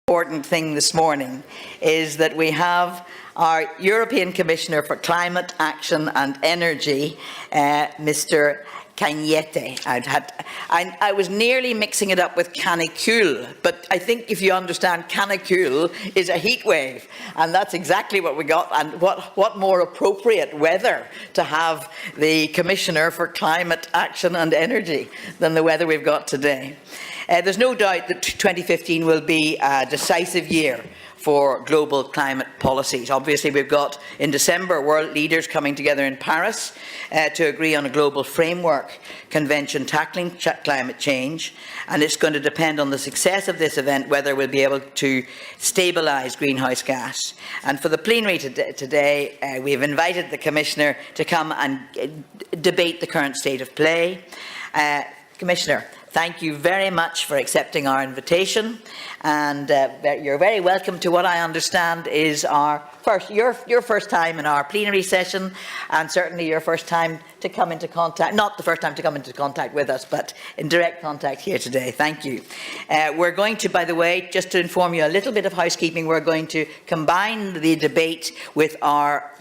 important thing this morning is that we have our European Commissioner for Climate Action and Energy, Mr. Cañete. I was nearly mixing it up with canicule, but I think if you understand, canicule is a heat wave, and that's exactly what we got. And what more appropriate weather to have the Commissioner for Climate Action and Energy than the weather we've got today. There's no doubt that 2015 will be a decisive year for global climate policies. Obviously, we've got in December world leaders coming together in Paris to agree on a global framework convention tackling climate change, and it's going to depend on the success of this event whether we'll be able to stabilise greenhouse gas. And for the plenary today, we've invited the Commissioner to come and debate the current state of play. Commissioner, thank you very much for accepting our invitation, and you're very welcome to what I understand is your first time in our plenary session, and certainly your first time to come into contact, not the first time to come into contact with us, but in direct contact here today. Thank you. We're going to, by the way, just to inform you a little bit of housekeeping, we're going to combine the debate with our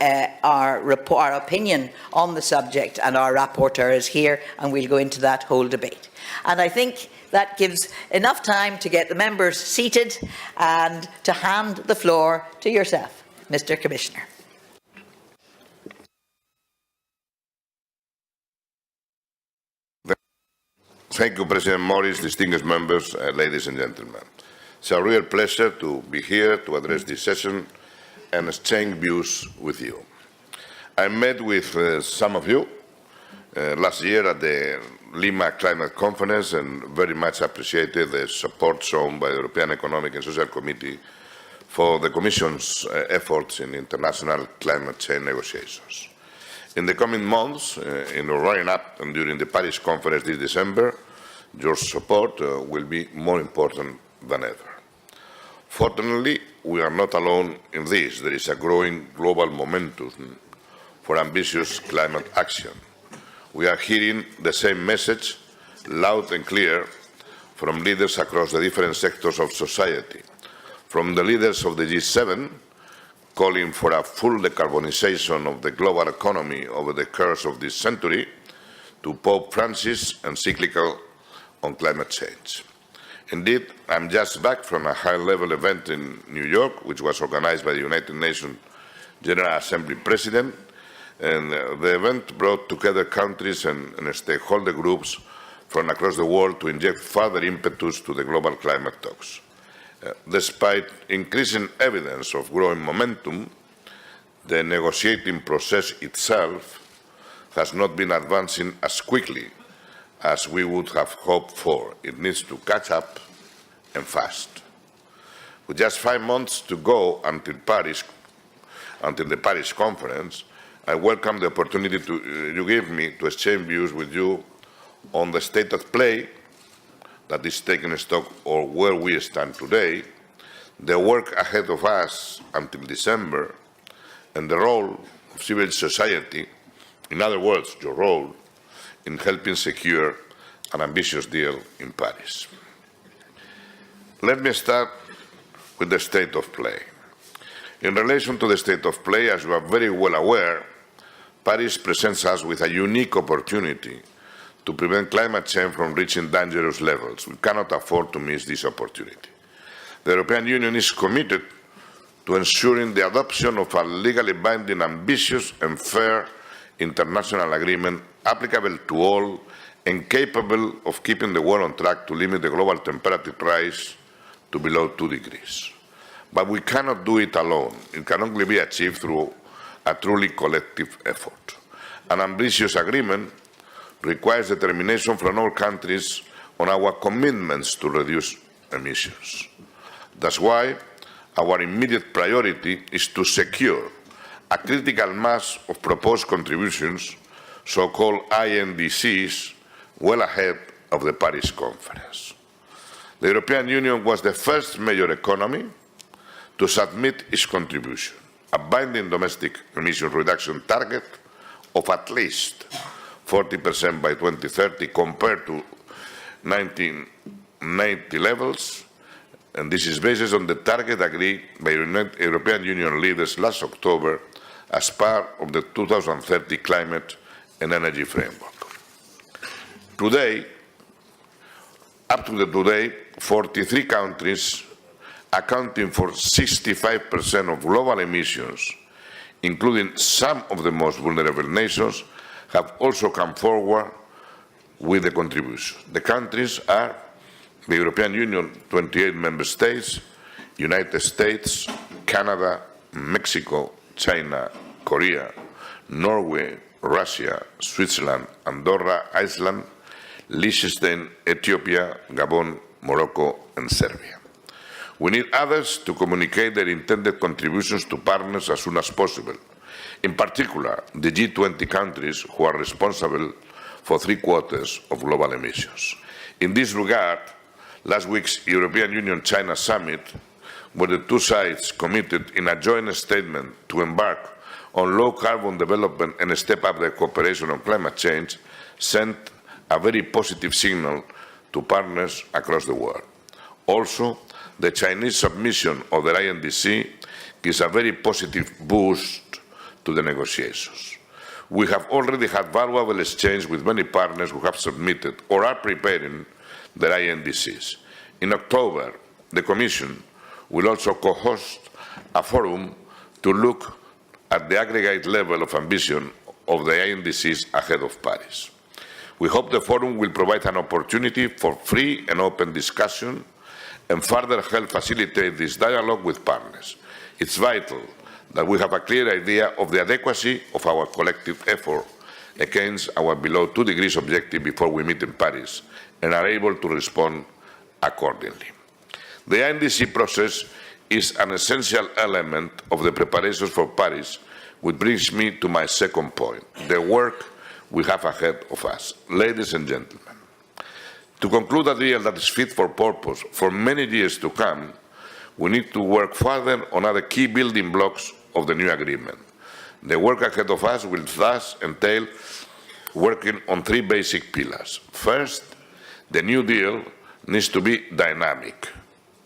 opinion on the subject, and our rapporteur is here, and we'll go into that whole debate. And I think that gives enough time to get the members seated and to hand the floor to yourself, Mr. Commissioner. Thank you, President Morris, distinguished members, ladies and gentlemen. It's a real pleasure to be here to address this session and exchange views with you. I met with some of you last year at the Lima Climate Conference and very much appreciated the support shown by the European Economic and Social Committee for the Commission's efforts in international climate change negotiations. In the coming months, in running up and during the Paris Conference this December, your support will be more important than ever. Fortunately, we are not alone in this. There is a growing global momentum for ambitious climate action. We are hearing the same message loud and clear from leaders across the different sectors of society, from the leaders of the G7 calling for a full decarbonization of the global economy over the course of this century, to Pope Francis encyclical on climate change. Indeed, I'm just back from a high-level event in New York, which was organized by the United Nations General Assembly President, and the event brought together countries and stakeholder groups from across the world to inject further impetus to the global climate talks. Despite increasing evidence of growing momentum, the negotiating process itself has not been advancing as quickly as we would have hoped for. It needs to catch up, and fast. With just 5 months to go until the Paris Conference, I welcome the opportunity you give me to exchange views with you on the state of play that is taking stock of where we stand today, the work ahead of us until December, and the role of civil society, in other words, your role, in helping secure an ambitious deal in Paris. Let me start with the state of play. In relation to the state of play, as you are very well aware, Paris presents us with a unique opportunity to prevent climate change from reaching dangerous levels. We cannot afford to miss this opportunity. The European Union is committed to ensuring the adoption of a legally binding, ambitious and fair international agreement applicable to all and capable of keeping the world on track to limit the global temperature rise to below 2 degrees. But we cannot do it alone. It can only be achieved through a truly collective effort. An ambitious agreement requires determination from all countries on our commitments to reduce emissions. That's why our immediate priority is to secure a critical mass of proposed contributions, so-called INDCs, well ahead of the Paris Conference. The European Union was the first major economy to submit its contribution, a binding domestic emission reduction target of at least 40% by 2030 compared to 1990 levels, and this is based on the target agreed by European Union leaders last October as part of the 2030 climate and energy framework. Today, up to today, 43 countries accounting for 65% of global emissions, including some of the most vulnerable nations, have also come forward with the contribution. The countries are the European Union, 28 member states, United States, Canada, Mexico, China, Korea, Norway, Russia, Switzerland, Andorra, Iceland, Liechtenstein, Ethiopia, Gabon, Morocco, and Serbia. We need others to communicate their intended contributions to partners as soon as possible, in particular the G20 countries who are responsible for 3/4 of global emissions. In this regard, last week's European Union-China summit, where the two sides committed in a joint statement to embark on low-carbon development and step up their cooperation on climate change, sent a very positive signal to partners across the world. Also, the Chinese submission of their INDC gives a very positive boost to the negotiations. We have already had valuable exchange with many partners who have submitted or are preparing their INDCs. In October, the Commission will also co-host a forum to look at the aggregate level of ambition of the INDCs ahead of Paris. We hope the forum will provide an opportunity for free and open discussion and further help facilitate this dialogue with partners. It's vital that we have a clear idea of the adequacy of our collective effort against our below 2 degrees objective before we meet in Paris and are able to respond accordingly. The INDC process is an essential element of the preparations for Paris, which brings me to my second point, the work we have ahead of us. Ladies and gentlemen, to conclude a deal that is fit for purpose for many years to come, we need to work further on other key building blocks of the new agreement. The work ahead of us will thus entail working on 3 basic pillars. First, the new deal needs to be dynamic.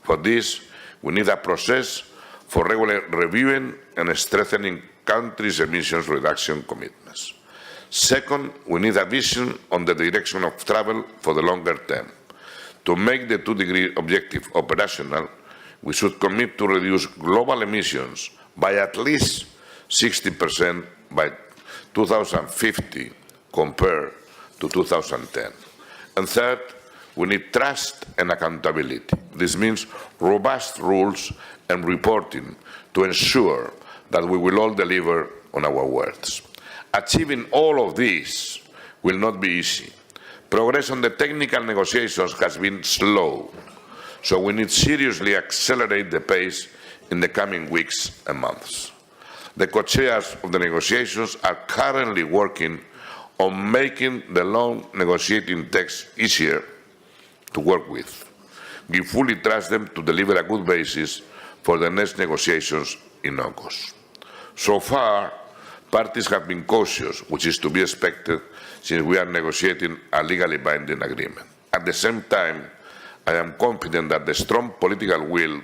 For this, we need a process for regular reviewing and strengthening countries' emissions reduction commitments. Second, we need a vision on the direction of travel for the longer term. To make the 2-degree objective operational, we should commit to reduce global emissions by at least 60% by 2050 compared to 2010. And third, we need trust and accountability. This means robust rules and reporting to ensure that we will all deliver on our words. Achieving all of this will not be easy. Progress on the technical negotiations has been slow, so we need to seriously accelerate the pace in the coming weeks and months. The co-chairs of the negotiations are currently working on making the long negotiating text easier to work with. We fully trust them to deliver a good basis for the next negotiations in August. So far, parties have been cautious, which is to be expected since we are negotiating a legally binding agreement. At the same time, I am confident that the strong political will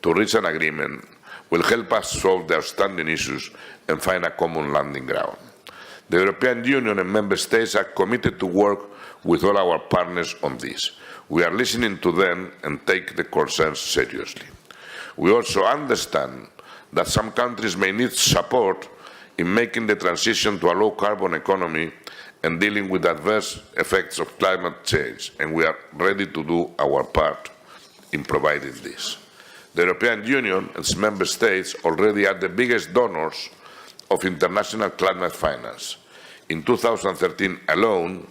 to reach an agreement will help us solve the outstanding issues and find a common landing ground. The European Union and Member States are committed to work with all our partners on this. We are listening to them and take the concerns seriously. We also understand that some countries may need support in making the transition to a low-carbon economy and dealing with adverse effects of climate change, and we are ready to do our part in providing this. The European Union and its member states already are the biggest donors of international climate finance. In 2013 alone,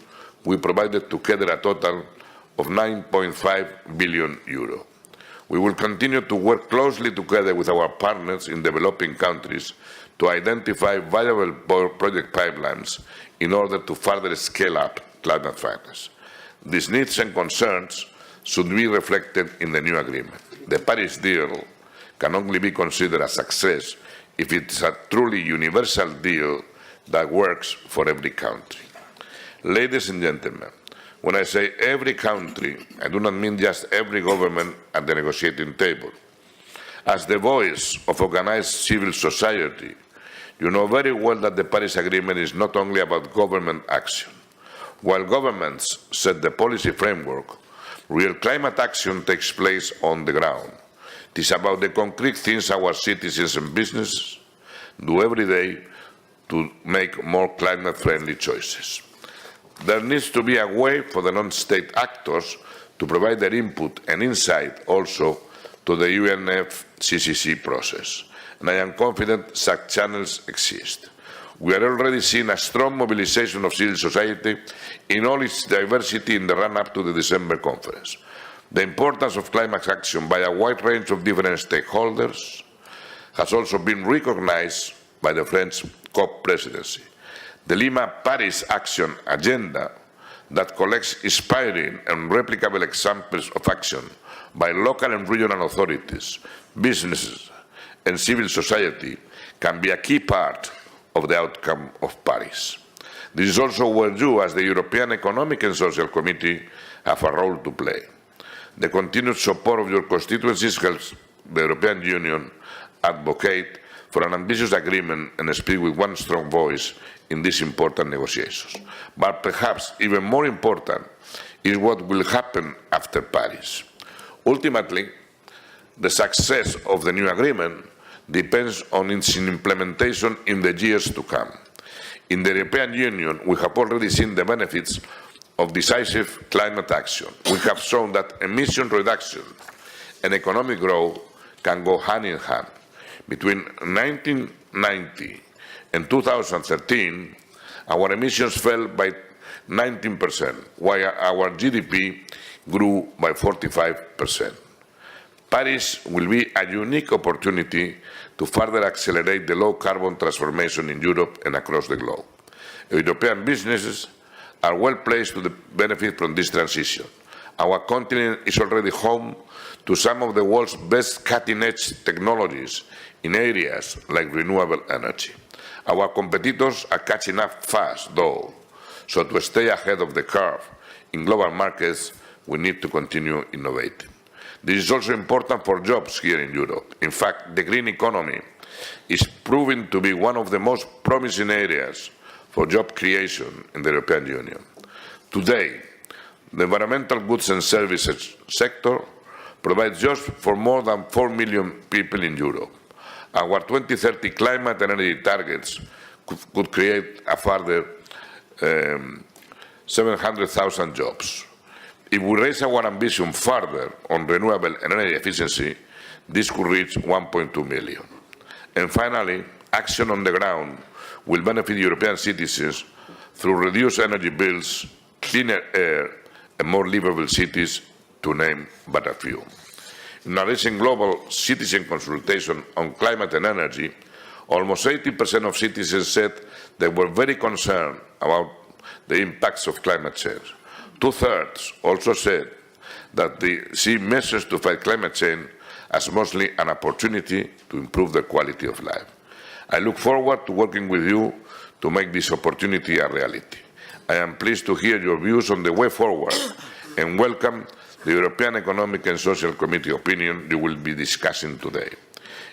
we provided together a total of €9.5 billion. We will continue to work closely together with our partners in developing countries to identify viable project pipelines in order to further scale up climate finance. These needs and concerns should be reflected in the new agreement. The Paris deal can only be considered a success if it's a truly universal deal that works for every country. Ladies and gentlemen, When I say every country, I do not mean just every government at the negotiating table. As the voice of organized civil society, you know very well that the Paris Agreement is not only about government action. While governments set the policy framework, real climate action takes place on the ground. It is about the concrete things our citizens and businesses do every day to make more climate-friendly choices. There needs to be a way for the non-state actors to provide their input and insight also to the UNFCCC process, and I am confident such channels exist. We are already seeing a strong mobilization of civil society in all its diversity in the run-up to the December conference. The importance of climate action by a wide range of different stakeholders has also been recognized by the French COP presidency. The Lima Paris Action Agenda that collects inspiring and replicable examples of action by local and regional authorities, businesses and civil society can be a key part of the outcome of Paris. This is also where you, as the European Economic and Social Committee, have a role to play. The continued support of your constituencies helps the European Union advocate for an ambitious agreement and speak with one strong voice in these important negotiations. But perhaps even more important is what will happen after Paris. Ultimately, the success of the new agreement depends on its implementation in the years to come. In the European Union, we have already seen the benefits of decisive climate action. We have shown that emission reduction and economic growth can go hand in hand. Between 1990 and 2013, our emissions fell by 19%, while our GDP grew by 45%. Paris will be a unique opportunity to further accelerate the low-carbon transformation in Europe and across the globe. European businesses are well placed to benefit from this transition. Our continent is already home to some of the world's best cutting-edge technologies in areas like renewable energy. Our competitors are catching up fast, though, so to stay ahead of the curve in global markets, we need to continue innovating. This is also important for jobs here in Europe. In fact, the green economy is proving to be one of the most promising areas for job creation in the European Union. Today, the environmental goods and services sector provides jobs for more than 4 million people in Europe. Our 2030 climate and energy targets could create a further 700,000 jobs. If we raise our ambition further on renewable and energy efficiency, this could reach 1.2 million. And finally, action on the ground will benefit European citizens through reduced energy bills, cleaner air, and more livable cities, to name but a few. In a recent global citizen consultation on climate and energy, almost 80% of citizens said they were very concerned about the impacts of climate change. Two-thirds also said that they see measures to fight climate change as mostly an opportunity to improve their quality of life. I look forward to working with you to make this opportunity a reality. I am pleased to hear your views on the way forward and welcome the European Economic and Social Committee opinion you will be discussing today.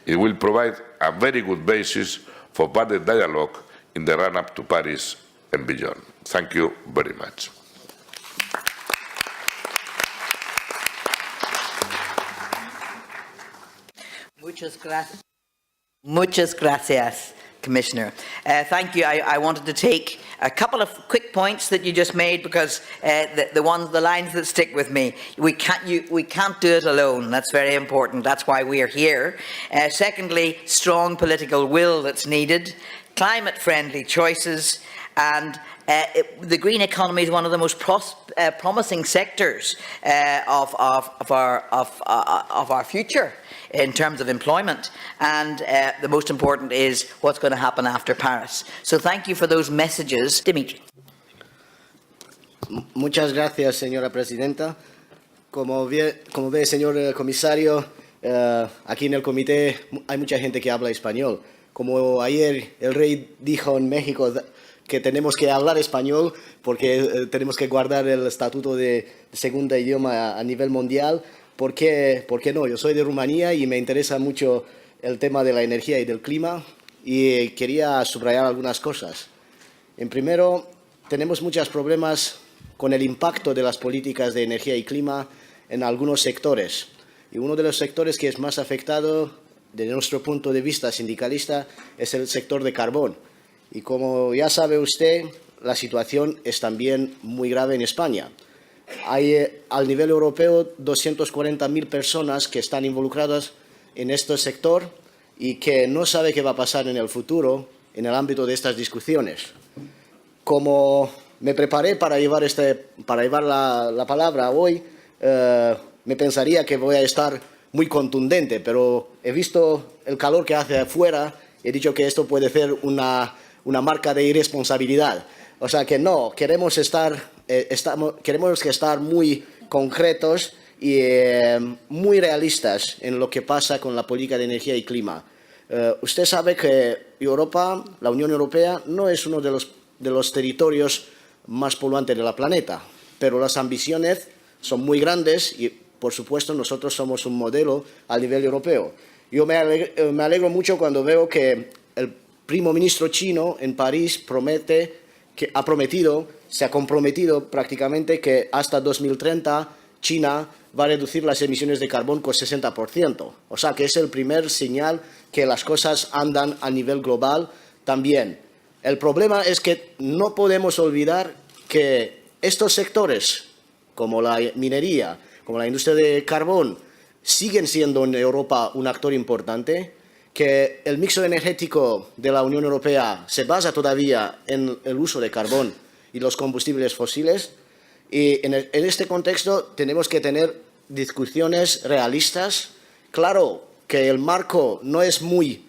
It will provide a very good basis for further dialogue in the run-up to Paris and beyond. Thank you very much. Muchas gracias, Commissioner. Thank you. I wanted to take a couple of quick points that you just made because the lines that stick with me. We can't do it alone. That's very important. That's why we are here. Secondly, strong political will that's needed, climate-friendly choices, and the green economy is one of the most promising sectors of our future in terms of employment, and the most important is what's going to happen after Paris. So thank you for those messages. Dimitri. Muchas gracias, señora presidenta. Como ve, señor comisario, aquí en el comité hay mucha gente que habla español. Como ayer el rey dijo en México, que tenemos que hablar español porque tenemos que guardar el estatuto de segundo idioma a nivel mundial. ¿Por qué no? Yo soy de Rumanía y me interesa mucho el tema de la energía y del clima y quería subrayar algunas cosas. En primero, tenemos muchos problemas con el impacto de las políticas de energía y clima en algunos sectores. Y uno de los sectores que es más afectado, desde nuestro punto de vista sindicalista, es el sector de carbón. Y como ya sabe usted, la situación es también muy grave en España. Hay al nivel europeo 240.000 personas que están involucradas en este sector y que no sabe qué va a pasar en el futuro en el ámbito de estas discusiones. Como me preparé para llevar la palabra hoy, me pensaría que voy a estar muy contundente, pero he visto el calor que hace afuera y he dicho que esto puede ser una marca de irresponsabilidad. O sea que no, queremos que estar muy concretos y muy realistas en lo que pasa con la política de energía y clima. Usted sabe que Europa, la Unión Europea, no es uno de los territorios más poluantes del planeta, pero las ambiciones son muy grandes y, por supuesto, nosotros somos un modelo a nivel europeo. Yo me alegro mucho cuando veo que el primer ministro chino en París se ha comprometido prácticamente que hasta 2030 China va a reducir las emisiones de carbón con 60%. O sea que es el primer señal que las cosas andan a nivel global también. El problema es que no podemos olvidar que estos sectores, como la minería, como la industria de carbón, siguen siendo en Europa un actor importante, que el mix energético de la Unión Europea se basa todavía en el uso de carbón y los combustibles fósiles. Y en este contexto tenemos que tener discusiones realistas. Claro que el marco no es muy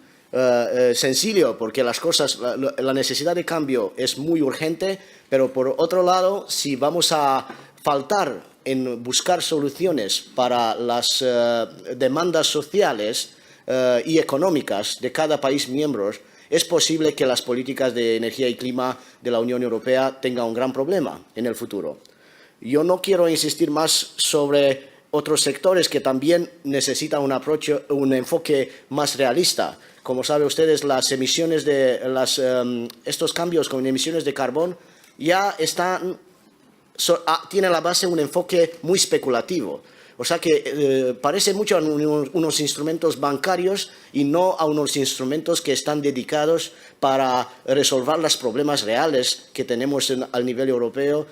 sencillo porque la necesidad de cambio es muy urgente, pero por otro lado, si vamos a faltar en buscar soluciones para las demandas sociales y económicas de cada país miembro, es posible que las políticas de energía y clima de la Unión Europea tengan un gran problema en el futuro. Yo no quiero insistir más sobre otros sectores que también necesitan un enfoque más realista. Como saben ustedes, estos cambios con emisiones de carbón ya tienen a la base un enfoque muy especulativo. O sea que parece mucho a unos instrumentos bancarios y no a unos instrumentos que están dedicados para resolver los problemas reales que tenemos al nivel europeo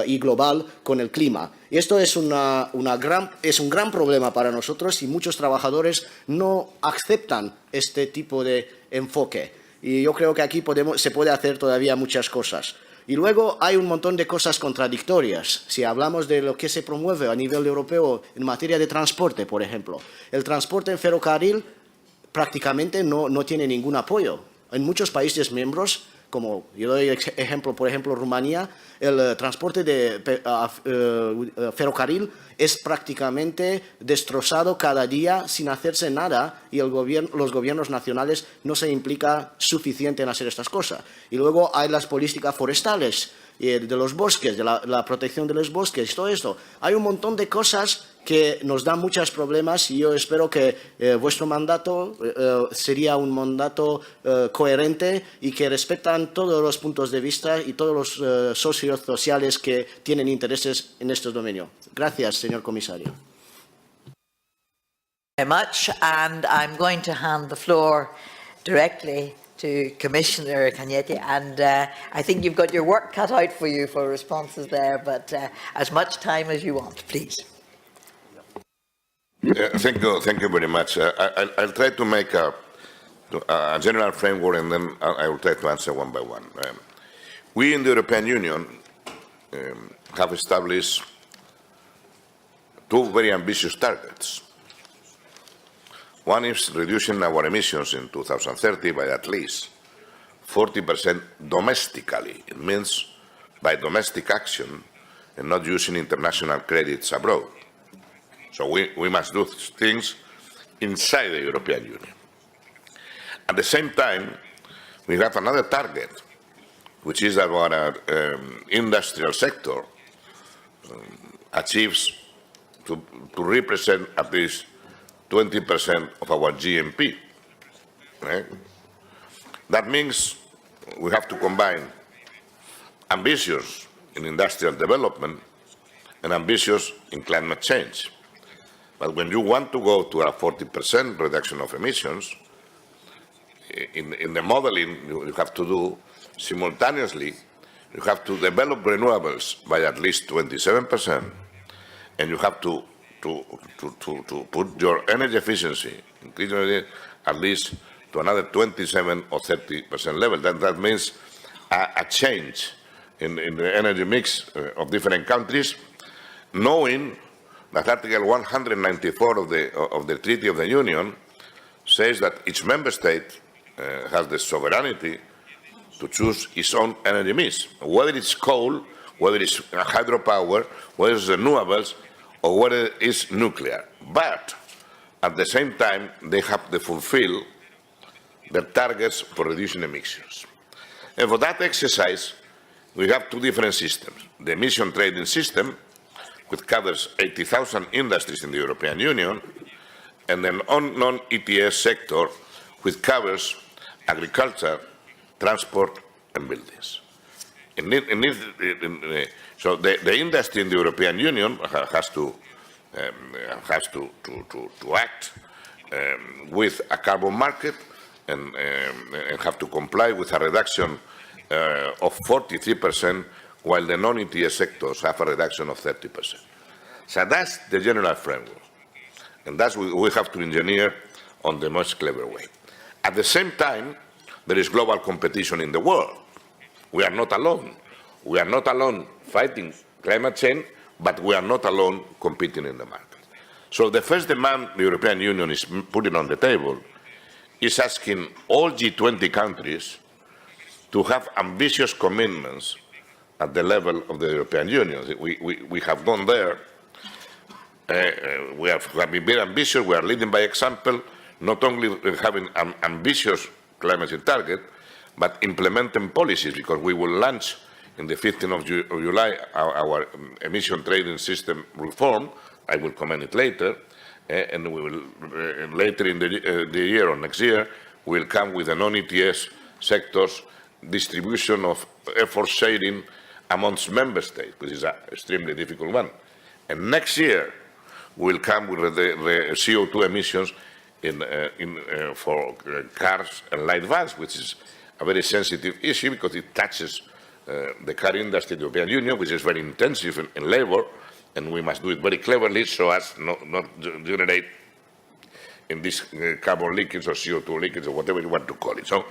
y global con el clima. Y esto es un gran problema para nosotros y muchos trabajadores no aceptan este tipo de enfoque. Y yo creo que aquí se puede hacer todavía muchas cosas. Y luego hay un montón de cosas contradictorias. Si hablamos de lo que se promueve a nivel europeo en materia de transporte, por ejemplo, el transporte en ferrocarril prácticamente no tiene ningún apoyo. En muchos países miembros, como yo doy ejemplo, por ejemplo, Rumanía, el transporte de ferrocarril es prácticamente destrozado cada día sin hacerse nada y los gobiernos nacionales no se implican suficiente en hacer estas cosas. Y luego hay las políticas forestales, de los bosques, de la protección de los bosques, todo esto. Hay un montón de cosas que nos dan muchos problemas y yo espero que vuestro mandato sería un mandato coherente y que respetan todos los puntos de vista y todos los socios sociales que tienen intereses en este dominio. Gracias, señor comisario. Very much, and I'm going to hand the floor directly to Commissioner Cañete, and I think you've got your work cut out for you for responses there, but as much time as you want, please. Thank you very much. I'll try to make a general framework and then I will try to answer one by one. We in the European Union have established two very ambitious targets. One is reducing our emissions in 2030 by at least 40% domestically. It means by domestic action and not using international credits abroad. So we must do things inside the European Union. At the same time, we have another target which is that our industrial sector achieves to represent at least 20% of our GNP. Right? That means we have to combine ambitious in industrial development and ambitious in climate change. But when you want to go to a 40% reduction of emissions, in the modeling you have to do simultaneously, you have to develop renewables by at least 27%, and you have to put your energy efficiency, increasing it at least to another 27 or 30% level. That means a change in the energy mix of different countries, knowing that Article 194 of the Treaty of the Union says that each member state has the sovereignty to choose its own energy mix, whether it's coal, whether it's hydropower, whether it's renewables, or whether it's nuclear. But at the same time, they have to fulfill their targets for reducing emissions. And for that exercise, we have two different systems. The emission trading system, which covers 80,000 industries in the European Union, and the non-ETS sector, which covers agriculture, transport, and buildings. So the industry in the European Union has to act with a carbon market and have to comply with a reduction of 43%, while the non-ETS sectors have a reduction of 30%. So that's the general framework, and that's what we have to engineer on the most clever way. At the same time, there is global competition in the world. We are not alone. We are not alone fighting climate change, but we are not alone competing in the market. So the first demand the European Union is putting on the table is asking all G20 countries to have ambitious commitments at the level of the European Union. We have gone there. We have been very ambitious. We are leading by example, not only having an ambitious climate change target, but implementing policies, because we will launch in the 15th of July our emission trading system reform. I will comment it later, and we will later in the year or next year we'll come with a non-ETS sectors distribution of effort sharing amongst member states, which is an extremely difficult one. And next year we'll come with the CO2 emissions for cars and light vans, which is a very sensitive issue because it touches the car industry in the European Union, which is very intensive in labour, and we must do it very cleverly so as not generate in this carbon leakage or CO2 leakage or whatever you want to call it. So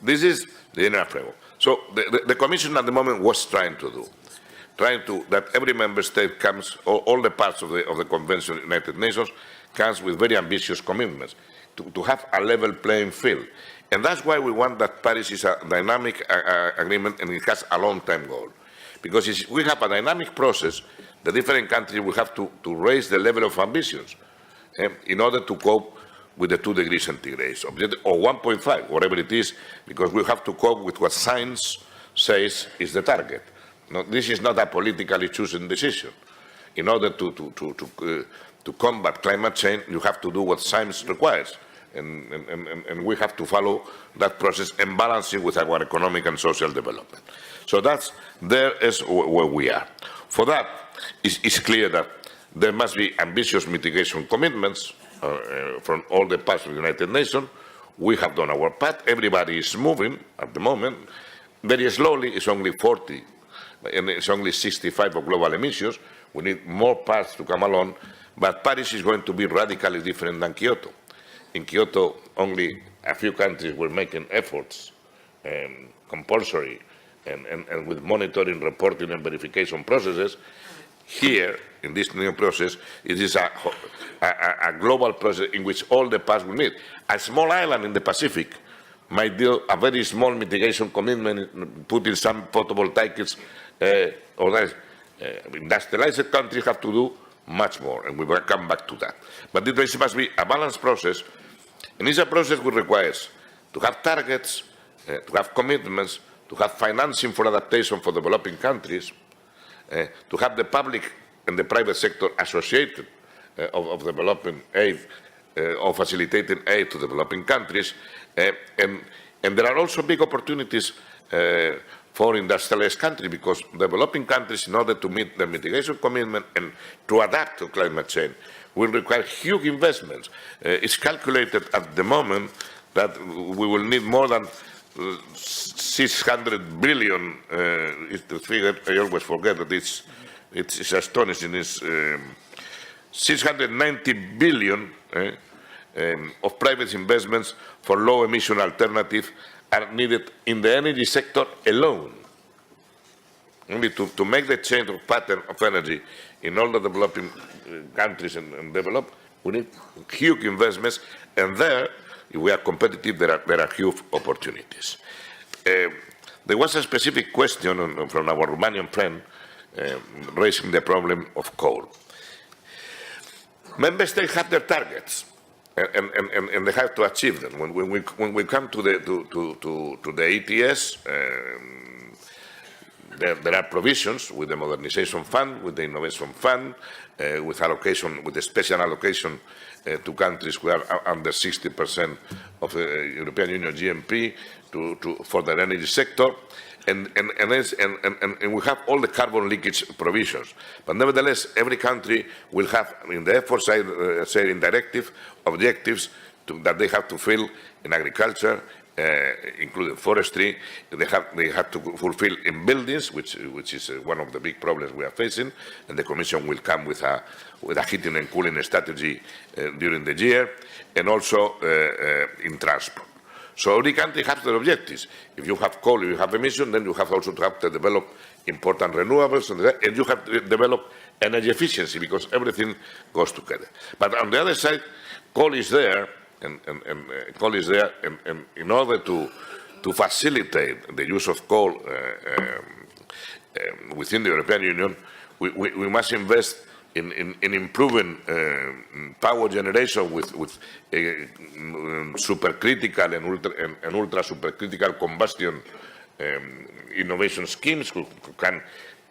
this is the general framework. So the Commission at the moment was trying that every member state comes, all the parts of the Convention of the United Nations comes with very ambitious commitments to have a level playing field. And that's why we want that Paris is a dynamic agreement, and it has a long-term goal. Because if we have a dynamic process, the different countries will have to raise the level of ambitions in order to cope with the 2 degrees centigrade objective, or 1.5, whatever it is, because we have to cope with what science says is the target. No, this is not a politically chosen decision. In order to combat climate change, you have to do what science requires. And we have to follow that process and balance it with our economic and social development. So there is where we are. For that, it's clear that there must be ambitious mitigation commitments from all the parts of the United Nations. We have done our part. Everybody is moving at the moment. Very slowly, it's only 40, and it's only 65 of global emissions. We need more parts to come along, but Paris is going to be radically different than Kyoto. In Kyoto, only a few countries were making efforts, compulsory, and with monitoring, reporting, and verification processes. Here, in this new process, it is a global process in which all the parts will meet. A small island in the Pacific might do a very small mitigation commitment, putting some photovoltaics, or that. Industrialized countries have to do much more, and we will come back to that. But this must be a balanced process, and it's a process which requires to have targets, to have commitments, to have financing for adaptation for developing countries, to have the public and the private sector associated of developing aid or facilitating aid to developing countries. And there are also big opportunities for industrialized countries, because developing countries, in order to meet the mitigation commitment and to adapt to climate change, will require huge investments. It's calculated at the moment that we will need more than 600 billion, is the figure I always forget, that it's astonishing, it's 690 billion of private investments for low emission alternatives are needed in the energy sector alone. Only to make the change of pattern of energy in all the developing countries and develop, we need huge investments, and there, if we are competitive, there are huge opportunities. There was a specific question from our Romanian friend raising the problem of coal. Member states have their targets, and they have to achieve them. When we come to the ETS, there are provisions with the Modernization Fund, with the Innovation Fund, with allocation, with a special allocation to countries who are under 60% of the European Union GNP for the energy sector. And we have all the carbon leakage provisions. But nevertheless, every country will have, in the effort side, in directive, objectives that they have to fill in agriculture, including forestry. They have to fulfill in buildings, which is one of the big problems we are facing, and the Commission will come with a heating and cooling strategy during the year, and also in transport. So every country has their objectives. If you have coal, if you have emission, then you have also to have to develop important renewables, and you have to develop energy efficiency, because everything goes together. But on the other side, coal is there, and coal is there, and in order to facilitate the use of coal within the European Union, we must invest in improving power generation with supercritical and ultra supercritical combustion innovation schemes who can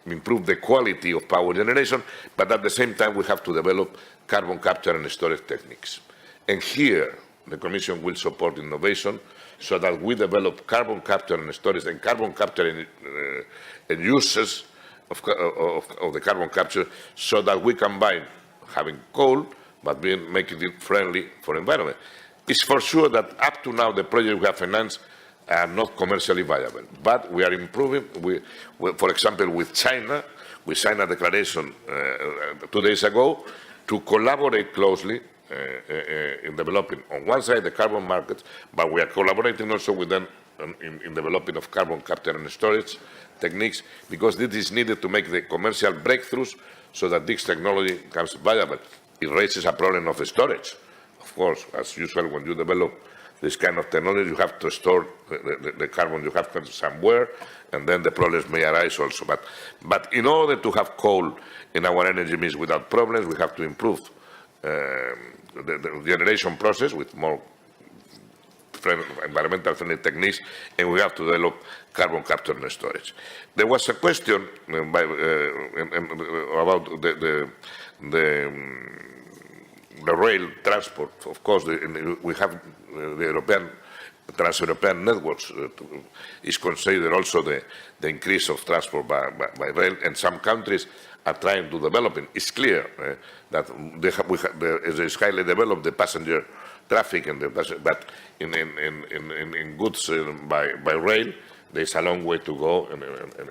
improve the quality of power generation, but at the same time we have to develop carbon capture and storage techniques. And here the Commission will support innovation so that we develop carbon capture and storage and carbon capture and uses of the carbon capture, so that we combine having coal but making it friendly for environment. It's for sure that up to now the projects we have financed are not commercially viable, but we are improving. For example, with China, we signed a declaration 2 days ago to collaborate closely in developing, on one side, the carbon markets, but we are collaborating also with them in developing of carbon capture and storage techniques, because this is needed to make the commercial breakthroughs so that this technology becomes viable. It raises a problem of storage. Of course, as usual, when you develop this kind of technology, you have to store the carbon you have somewhere, and then the problems may arise also. But in order to have coal in our energy mix without problems, we have to improve the generation process with more environmental friendly techniques, and we have to develop carbon capture and storage. There was a question about the rail transport. Of course, we have the European trans-European networks is considered also the increase of transport by rail, and some countries are trying to develop it. It's clear that it's highly developed, the passenger traffic, but in goods by rail, there's a long way to go, and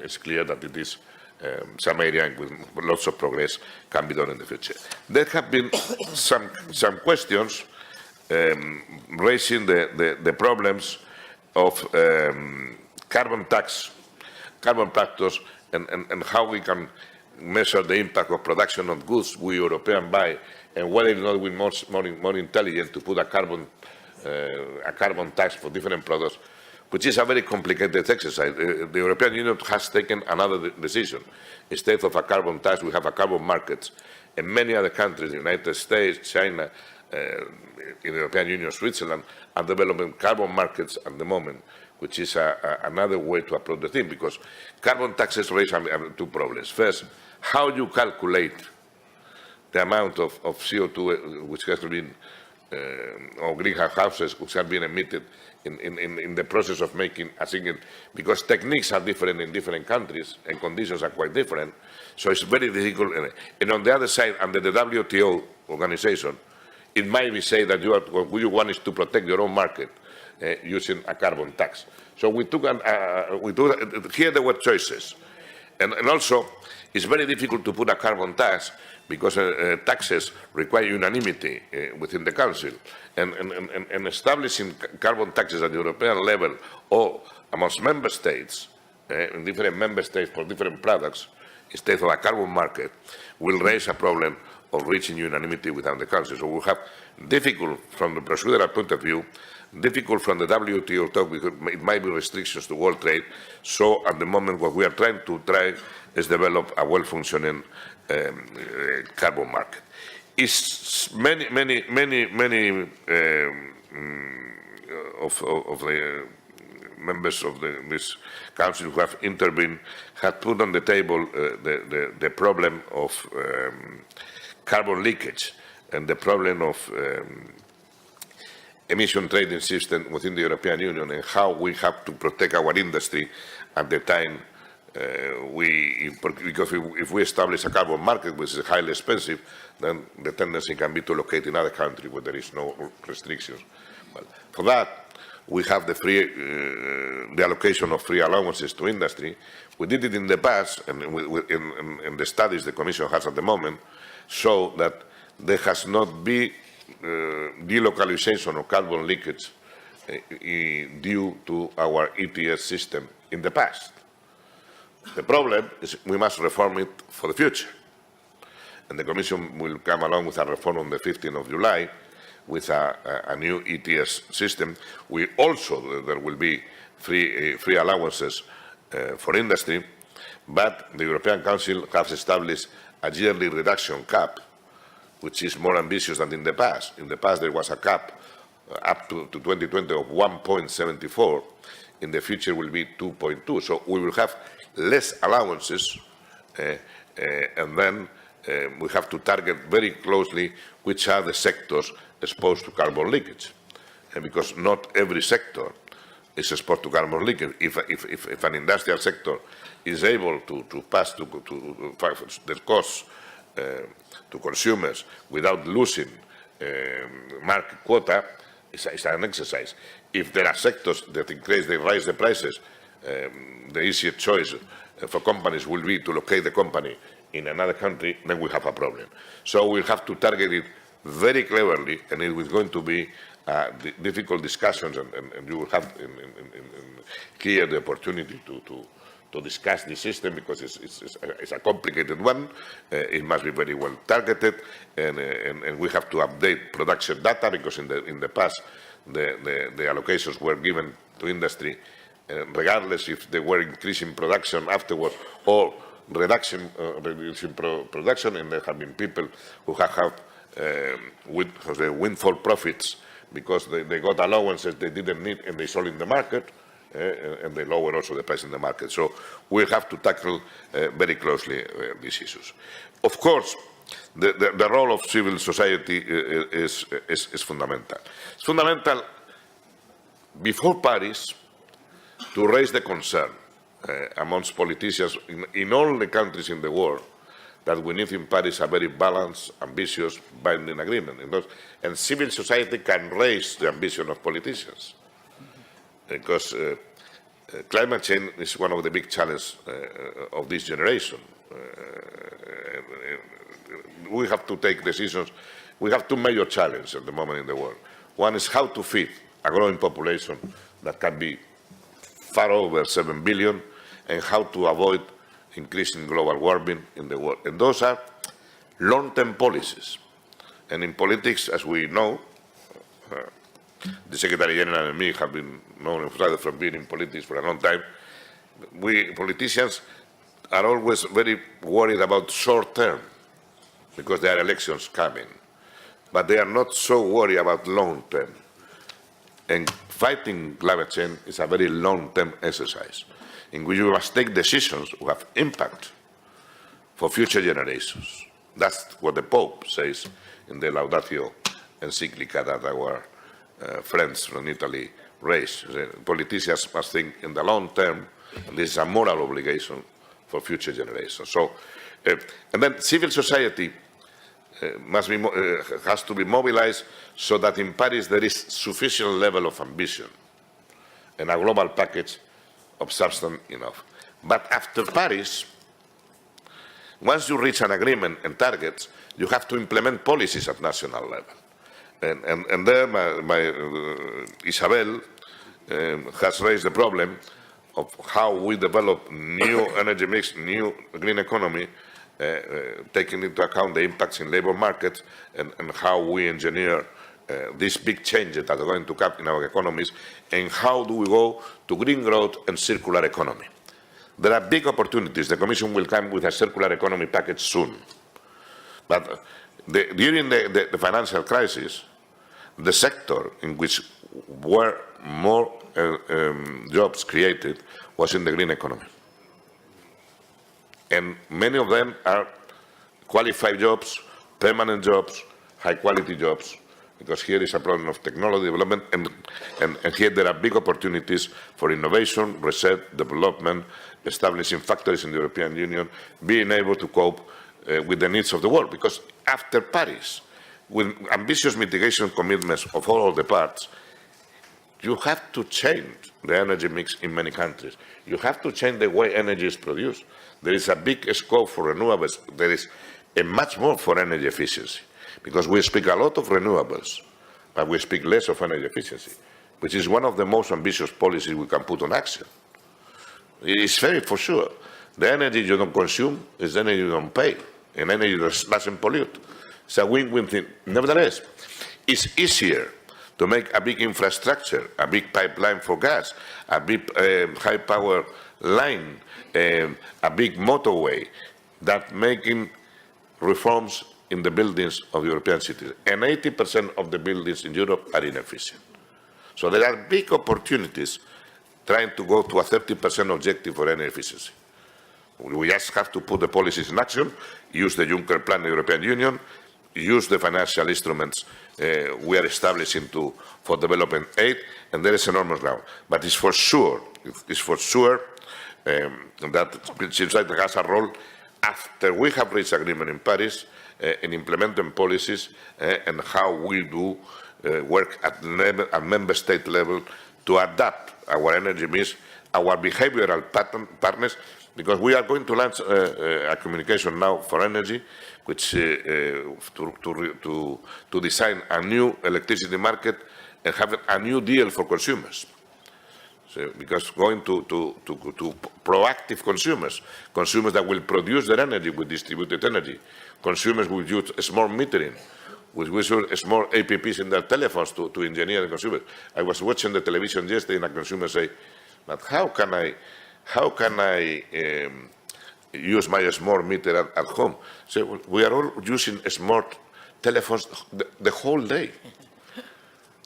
it's clear that it is some area with lots of progress can be done in the future. There have been some questions raising the problems of carbon taxes, and how we can measure the impact of production of goods we Europeans buy, and whether or not we're more intelligent to put a carbon tax for different products, which is a very complicated exercise. The European Union has taken another decision. Instead of a carbon tax, we have a carbon market. And many other countries, the United States, China, in the European Union, Switzerland, are developing carbon markets at the moment, which is another way to approach the thing, because carbon taxes raise two problems. First, how you calculate the amount of CO2 which has been, or greenhouse gases which have been emitted in the process of making a single, because techniques are different in different countries and conditions are quite different, so it's very difficult. And on the other side, under the WTO organization, it might be said that what you want is to protect your own market using a carbon tax. So we took, here there were choices. And also, it's very difficult to put a carbon tax because taxes require unanimity within the Council. And establishing carbon taxes at the European level or amongst member states, in different member states for different products, instead of a carbon market, will raise a problem of reaching unanimity within the Council. So we have difficult from the procedural point of view, difficult from the WTO talk because it might be restrictions to world trade. So at the moment what we are trying is develop a well-functioning carbon market. It's many of the members of this council who have intervened have put on the table the problem of carbon leakage and the problem of emission trading system within the European Union and how we have to protect our industry at the time because if we establish a carbon market which is highly expensive, then the tendency can be to locate in other countries where there is no restrictions. Well, for that, we have the allocation of free allowances to industry. We did it in the past, and in the studies the Commission has at the moment, show that there has not been delocalization of carbon leakage due to our ETS system in the past. The problem is we must reform it for the future. And the Commission will come along with a reform on the 15th of July with a new ETS system. We also, there will be free allowances for industry, but the European Council has established a yearly reduction cap, which is more ambitious than in the past. In the past, there was a cap up to 2020 of 1.74. In the future, will be 2.2. So we will have less allowances, and then we have to target very closely which are the sectors exposed to carbon leakage, because not every sector is exposed to carbon leakage. If an industrial sector is able to pass the costs to consumers without losing market quota, it's an exercise. If there are sectors that in case they raise the prices, the easiest choice for companies will be to locate the company in another country, then we have a problem. So we'll have to target it very cleverly, and it is going to be difficult discussions, and you will have clear the opportunity to discuss the system because it's a complicated one. It must be very well targeted, and we have to update production data because in the past the allocations were given to industry regardless if they were increasing production afterwards or reducing production, and there have been people who have had windfall profits because they got allowances they didn't need and they sold in the market, and they lower also the price in the market. So we have to tackle very closely these issues. Of course, the role of civil society is fundamental. It's fundamental before Paris to raise the concern amongst politicians in all the countries in the world that we need in Paris a very balanced, ambitious, binding agreement. And civil society can raise the ambition of politicians because climate change is one of the big challenges of this generation. We have to take decisions. We have two major challenges at the moment in the world. One is how to feed a growing population that can be far over 7 billion, and how to avoid increasing global warming in the world. And those are long-term policies. And in politics, as we know, the Secretary General and me have been known from being in politics for a long time. We politicians are always very worried about short term because there are elections coming. but they are not so worried about long-term. And fighting climate change is a very long-term exercise in which we must take decisions who have impact for future generations. That's what the Pope says in the Laudatio encyclica that our friends from Italy raised. Politicians must think in the long term, and this is a moral obligation for future generations. So, and then civil society has to be mobilized so that in Paris there is sufficient level of ambition and a global package of substance enough. But after Paris, once you reach an agreement and targets, you have to implement policies at national level. And there, Isabel has raised the problem of how we develop new energy mix, new green economy, taking into account the impacts in labor markets and how we engineer these big changes that are going to come in our economies, and how do we go to green growth and circular economy. There are big opportunities. The Commission will come with a circular economy package soon. But during the financial crisis, the sector in which were more jobs created was in the green economy. And many of them are qualified jobs, permanent jobs, high-quality jobs, because here is a problem of technology development, and here there are big opportunities for innovation, research, development, establishing factories in the European Union, being able to cope with the needs of the world. Because after Paris, with ambitious mitigation commitments of all the parts, you have to change the energy mix in many countries. You have to change the way energy is produced. There is a big scope for renewables. There is a much more for energy efficiency, because we speak a lot of renewables, but we speak less of energy efficiency, which is one of the most ambitious policies we can put on action. It is very for sure. The energy you don't consume is energy you don't pay, and energy that doesn't pollute. It's a win-win thing. Nevertheless, it's easier to make a big infrastructure, a big pipeline for gas, a big high-power line, a big motorway, that making reforms in the buildings of European cities. And 80% of the buildings in Europe are inefficient. So there are big opportunities trying to go to a 30% objective for energy efficiency. We just have to put the policies in action, use the Juncker Plan in the European Union, use the financial instruments we are establishing for development aid, and there is enormous ground. But it's for sure that society has a role after we have reached agreement in Paris in implementing policies and how we do work at member state level to adapt our energy mix, our behavioral partners, because we are going to launch a communication now for energy, which to design a new electricity market and have a new deal for consumers. So, because going to proactive consumers that will produce their energy with distributed energy, consumers will use smart metering, with small APPs in their telephones to engineer the consumer. I was watching the television yesterday, and a consumer say, "But how can I use my smart meter at home?" So we are all using smart telephones the whole day.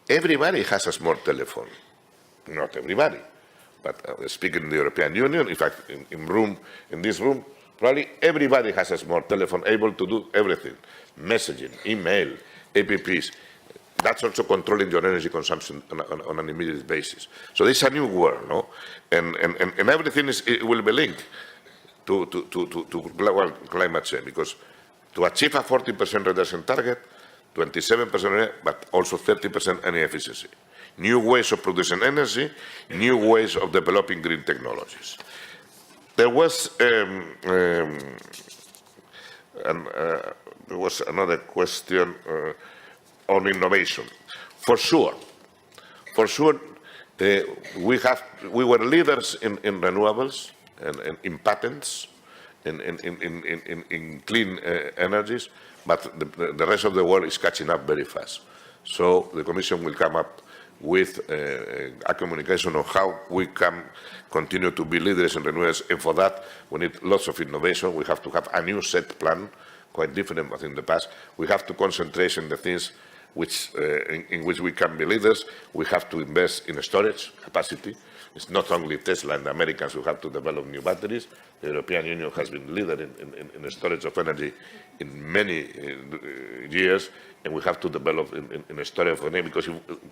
Everybody has a smart telephone. Not everybody, but speaking in the European Union, in fact, in this room, probably everybody has a smart telephone able to do everything: messaging, email, APPs. That's also controlling your energy consumption on an immediate basis. So this is a new world, no? And everything will be linked to global climate change, because to achieve a 40% reduction target, 27%, but also 30% energy efficiency. New ways of producing energy, new ways of developing green technologies. There was another question on innovation. For sure, we were leaders in renewables and in patents, in clean energies, but the rest of the world is catching up very fast. So the Commission will come up with a communication on how we can continue to be leaders in renewables, and for that we need lots of innovation. We have to have a new set plan quite different than in the past. We have to concentrate on the things which, in which we can be leaders. We have to invest in storage capacity. It's not only Tesla and the Americans who have to develop new batteries. The European Union has been leader in the storage of energy in many years, and we have to develop in storage of energy, because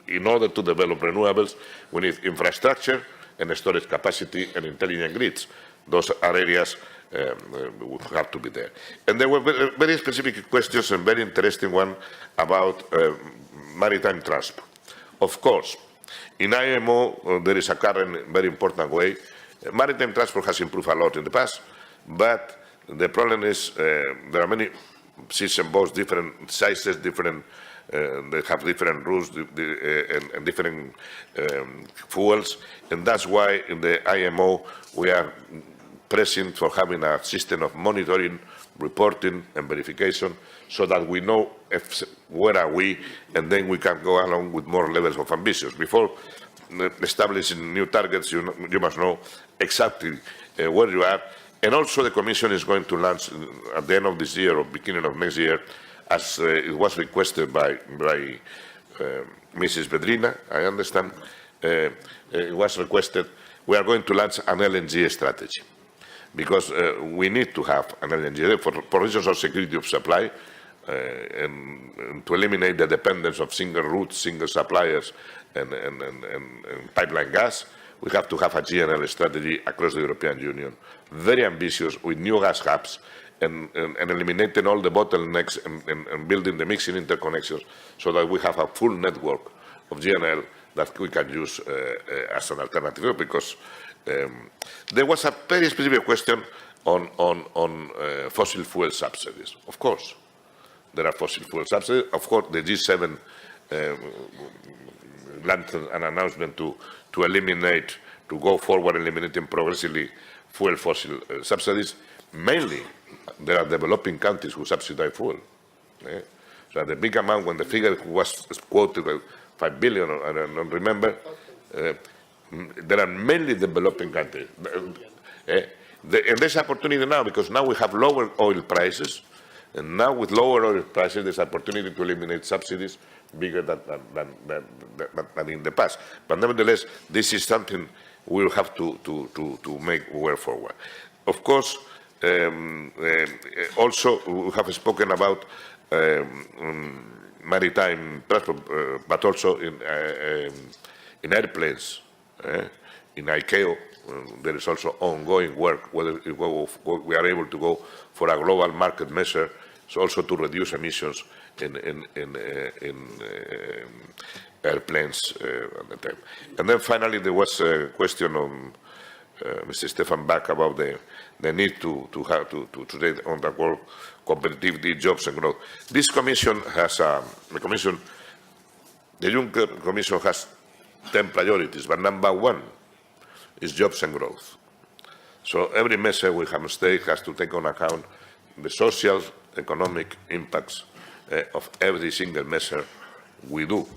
in order to develop renewables, we need infrastructure and storage capacity and intelligent grids. Those are areas would have to be there. And there were very specific questions, and very interesting one about maritime transport. Of course, in IMO, there is a current very important way. Maritime transport has improved a lot in the past, but the problem is there are many ships and boats, different sizes, different. They have different rules and different fuels, and that's why in the IMO we are pressing for having a system of monitoring, reporting and verification, so that we know where are we, and then we can go along with more levels of ambitions. Before establishing new targets, you must know exactly where you are. And also the Commission is going to launch at the end of this year or beginning of next year, as it was requested by Mrs. Bedrina, I understand, it was requested, we are going to launch an LNG strategy, because we need to have an LNG for reasons of security of supply, and to eliminate the dependence of single routes, single suppliers, and pipeline gas. We have to have a GNL strategy across the European Union, very ambitious, with new gas hubs, and eliminating all the bottlenecks and building the mixing interconnections, so that we have a full network of GNL that we can use as an alternative. Because there was a very specific question on fossil fuel subsidies. Of course, there are fossil fuel subsidies. Of course, the G7 launched an announcement to eliminate, to go forward eliminating progressively fossil subsidies. Mainly, there are developing countries who subsidize fuel. So the big amount, when the figure was quoted, 5 billion, I don't remember, there are mainly developing countries. And there's opportunity now, because now we have lower oil prices, and now with lower oil prices, there's opportunity to eliminate subsidies bigger than in the past. But nevertheless, this is something we'll have to make way forward. Of course, also we have spoken about maritime transport, but also in airplanes. In ICAO, there is also ongoing work whether we are able to go for a global market measure, so also to reduce emissions in airplanes at the time. And then finally, there was a question on Mr. Stefan Bach about the need to trade on the world competitivity, jobs and growth. This Commission has the Juncker Commission has 10 priorities, but number one is jobs and growth. So every measure we have stake has to take on account the social, economic impacts of every single measure we do.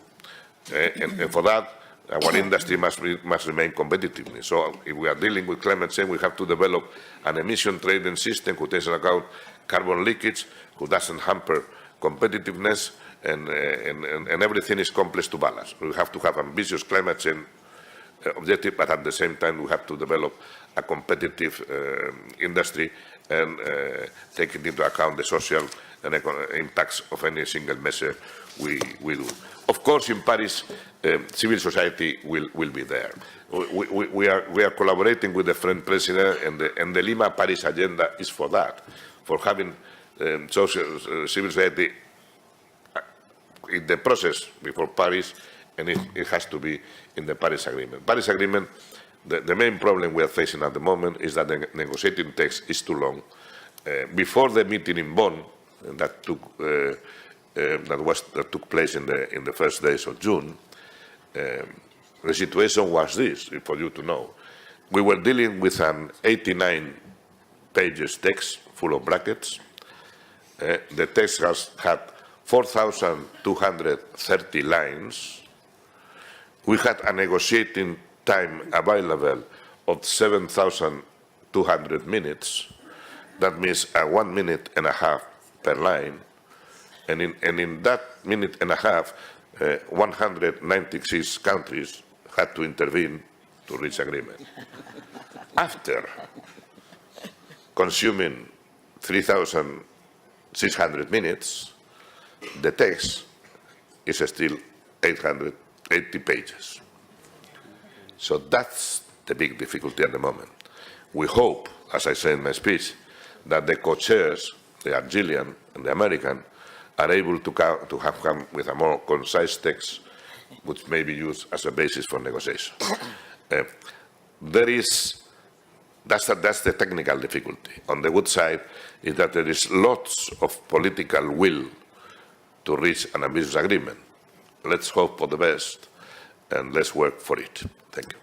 And for that, our industry must remain competitive. So if we are dealing with climate change, we have to develop an emission trading system who takes into account carbon leakage, who doesn't hamper competitiveness, and everything is complex to balance. We have to have ambitious climate change objective, but at the same time we have to develop a competitive industry and taking into account the social and economic impacts of any single measure we do. Of course, in Paris, civil society will be there. We are collaborating with the French President, and the Lima Paris agenda is for that, for having civil society in the process before Paris, and it has to be in the Paris Agreement. Paris Agreement, the main problem we are facing at the moment is that the negotiating text is too long. Before the meeting in Bonn that took place in the first days of June, the situation was this, for you to know. We were dealing with an 89 pages text full of brackets. The text had 4,230 lines. We had a negotiating time available of 7,200 minutes. That means a 1.5 minutes per line, and in that minute and a half, 196 countries had to intervene to reach agreement. After consuming 3,600 minutes, the text is still 880 pages. So that's the big difficulty at the moment. We hope, as I said in my speech, that the co-chairs, the Algerian and the American, are able to have come with a more concise text, which may be used as a basis for negotiation. That's the technical difficulty. On the good side is that there is lots of political will to reach an ambitious agreement. Let's hope for the best and let's work for it. Thank you.